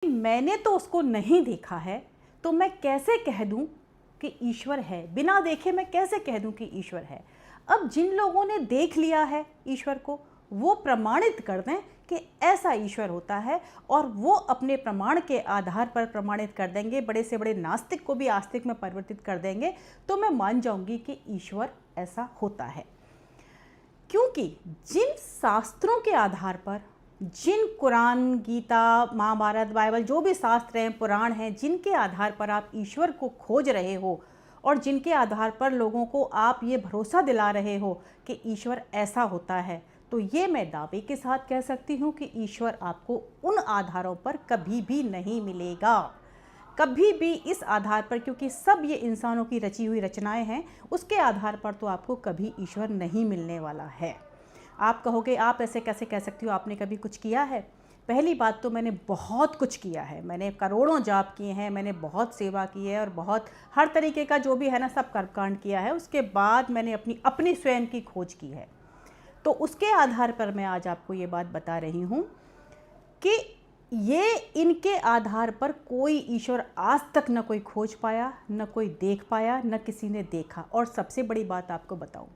मैंने तो उसको नहीं देखा है, तो मैं कैसे कह दूं कि ईश्वर है? बिना देखे मैं कैसे कह दूं कि ईश्वर है? अब जिन लोगों ने देख लिया है ईश्वर को, वो प्रमाणित कर दें कि ऐसा ईश्वर होता है, और वो अपने प्रमाण के आधार पर प्रमाणित कर देंगे, बड़े से बड़े नास्तिक को भी आस्तिक में परिवर्तित कर देंगे, तो मैं मान जाऊंगी कि ईश्वर ऐसा होता है। क्योंकि जिन शास्त्रों के आधार पर, जिन कुरान, गीता, महाभारत, बाइबल, जो भी शास्त्र हैं, पुराण हैं, जिनके आधार पर आप ईश्वर को खोज रहे हो और जिनके आधार पर लोगों को आप ये भरोसा दिला रहे हो कि ईश्वर ऐसा होता है, तो ये मैं दावे के साथ कह सकती हूँ कि ईश्वर आपको उन आधारों पर कभी भी नहीं मिलेगा, कभी भी इस आधार पर, क्योंकि सब ये इंसानों की रची हुई रचनाएं हैं, उसके आधार पर तो आपको कभी ईश्वर नहीं मिलने वाला है। आप कहोगे आप ऐसे कैसे कह सकती हो, आपने कभी कुछ किया है? पहली बात तो मैंने बहुत कुछ किया है, मैंने करोड़ों जाप किए हैं, मैंने बहुत सेवा की है और बहुत हर तरीके का जो भी है ना सब कर्मकांड किया है। उसके बाद मैंने अपनी स्वयं की खोज की है, तो उसके आधार पर मैं आज आपको ये बात बता रही हूँ कि ये इनके आधार पर कोई ईश्वर आज तक न कोई खोज पाया, न कोई देख पाया, न किसी ने देखा। और सबसे बड़ी बात आपको बताऊं,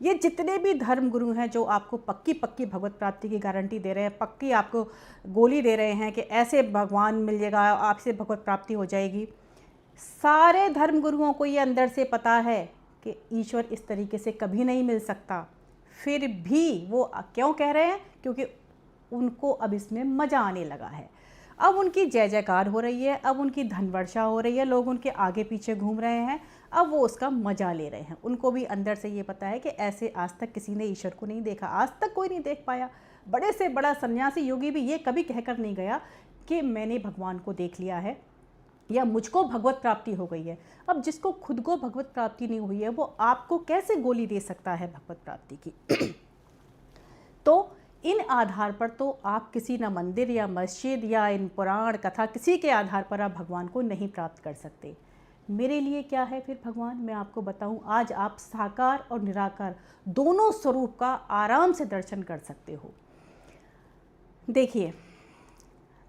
ये जितने भी धर्म गुरु हैं जो आपको पक्की पक्की भगवत प्राप्ति की गारंटी दे रहे हैं, पक्की आपको गोली दे रहे हैं कि ऐसे भगवान मिल जाएगा, आपसे भगवत प्राप्ति हो जाएगी, सारे धर्म गुरुओं को ये अंदर से पता है कि ईश्वर इस तरीके से कभी नहीं मिल सकता। फिर भी वो क्यों कह रहे हैं? क्योंकि उनको अब इसमें मज़ा आने लगा है, अब उनकी जय जयकार हो रही है, अब उनकी धन वर्षा हो रही है, लोग उनके आगे पीछे घूम रहे हैं, अब वो उसका मज़ा ले रहे हैं। उनको भी अंदर से ये पता है कि ऐसे आज तक किसी ने ईश्वर को नहीं देखा, आज तक कोई नहीं देख पाया। बड़े से बड़ा सन्यासी योगी भी ये कभी कहकर नहीं गया कि मैंने भगवान को देख लिया है या मुझको भगवत प्राप्ति हो गई है। अब जिसको खुद को भगवत प्राप्ति नहीं हुई है, वो आपको कैसे गोली दे सकता है भगवत प्राप्ति की? तो इन आधार पर तो आप किसी न मंदिर या मस्जिद या इन पुराण कथा किसी के आधार पर आप भगवान को नहीं प्राप्त कर सकते। मेरे लिए क्या है फिर भगवान, मैं आपको बताऊं। आज आप साकार और निराकार दोनों स्वरूप का आराम से दर्शन कर सकते हो। देखिए,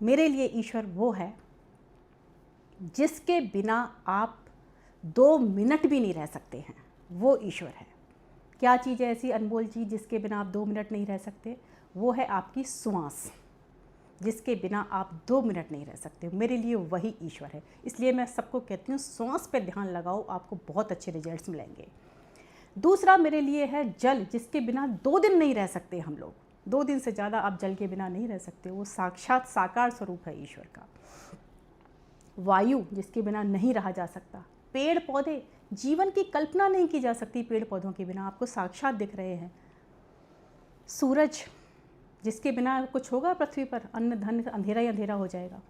मेरे लिए ईश्वर वो है जिसके बिना आप 2 मिनट भी नहीं रह सकते हैं, वो ईश्वर है। क्या चीज़ है ऐसी अनमोल चीज़ जिसके बिना आप 2 मिनट नहीं रह सकते? वो है आपकी श्वास, जिसके बिना आप 2 मिनट नहीं रह सकते। मेरे लिए वही ईश्वर है। इसलिए मैं सबको कहती हूँ श्वास पे ध्यान लगाओ, आपको बहुत अच्छे रिजल्ट्स मिलेंगे। दूसरा मेरे लिए है जल, जिसके बिना 2 दिन नहीं रह सकते हम लोग। 2 दिन से ज़्यादा आप जल के बिना नहीं रह सकते, वो साक्षात साकार स्वरूप है ईश्वर का। वायु, जिसके बिना नहीं रहा जा सकता। पेड़ पौधे, जीवन की कल्पना नहीं की जा सकती पेड़ पौधों के बिना, आपको साक्षात दिख रहे हैं। सूरज, जिसके बिना कुछ होगा पृथ्वी पर, अन्न धन अंधेरा ही अंधेरा हो जाएगा।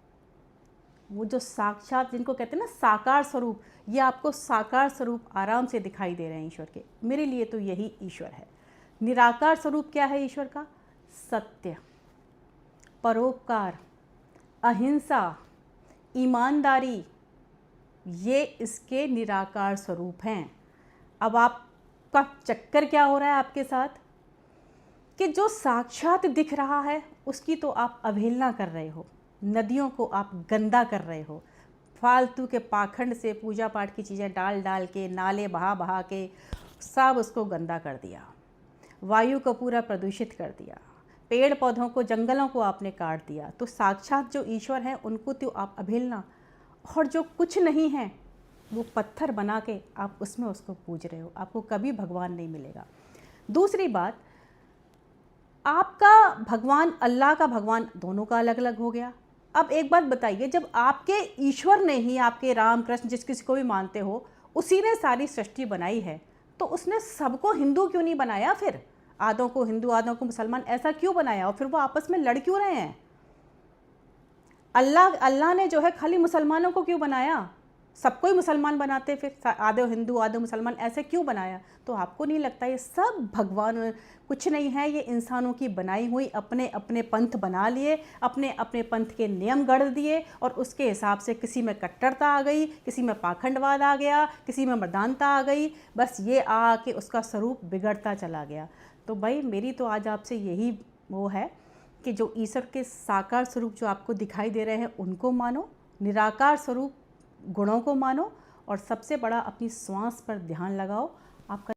वो जो साक्षात, जिनको कहते हैं ना साकार स्वरूप, ये आपको साकार स्वरूप आराम से दिखाई दे रहे हैं ईश्वर के। मेरे लिए तो यही ईश्वर है। निराकार स्वरूप क्या है ईश्वर का? सत्य, परोपकार, अहिंसा, ईमानदारी, ये इसके निराकार स्वरूप हैं। अब आपका चक्कर क्या हो रहा है आपके साथ कि जो साक्षात दिख रहा है उसकी तो आप अवहेलना कर रहे हो, नदियों को आप गंदा कर रहे हो, फालतू के पाखंड से पूजा पाठ की चीज़ें डाल डाल के, नाले बहा बहा के सब उसको गंदा कर दिया, वायु को पूरा प्रदूषित कर दिया, पेड़ पौधों को, जंगलों को आपने काट दिया। तो साक्षात जो ईश्वर हैं उनको तो आप अवहेलना, और जो कुछ नहीं है वो पत्थर बना के आप उसमें उसको पूज रहे हो, आपको कभी भगवान नहीं मिलेगा। दूसरी बात, आपका भगवान, अल्लाह का भगवान, दोनों का अलग अलग हो गया। अब एक बात बताइए, जब आपके ईश्वर ने ही, आपके राम कृष्ण जिस किसी को भी मानते हो, उसी ने सारी सृष्टि बनाई है, तो उसने सबको हिंदू क्यों नहीं बनाया? फिर आधों को हिंदू आधों को मुसलमान ऐसा क्यों बनाया? और फिर वो आपस में लड़ क्यों रहे हैं? अल्लाह ने जो है खाली मुसलमानों को क्यों बनाया? सबको ही मुसलमान बनाते, फिर आधे हिंदू आधे मुसलमान ऐसे क्यों बनाया? तो आपको नहीं लगता ये सब भगवान कुछ नहीं है, ये इंसानों की बनाई हुई, अपने अपने पंथ बना लिए, अपने अपने पंथ के नियम गढ़ दिए, और उसके हिसाब से किसी में कट्टरता आ गई, किसी में पाखंडवाद आ गया, किसी में मर्दानता आ गई, बस ये आके उसका स्वरूप बिगड़ता चला गया। तो भाई मेरी तो आज आपसे यही वो है कि जो ईश्वर के साकार स्वरूप जो आपको दिखाई दे रहे हैं उनको मानो, निराकार स्वरूप गुणों को मानो, और सबसे बड़ा अपनी श्वास पर ध्यान लगाओ। आपका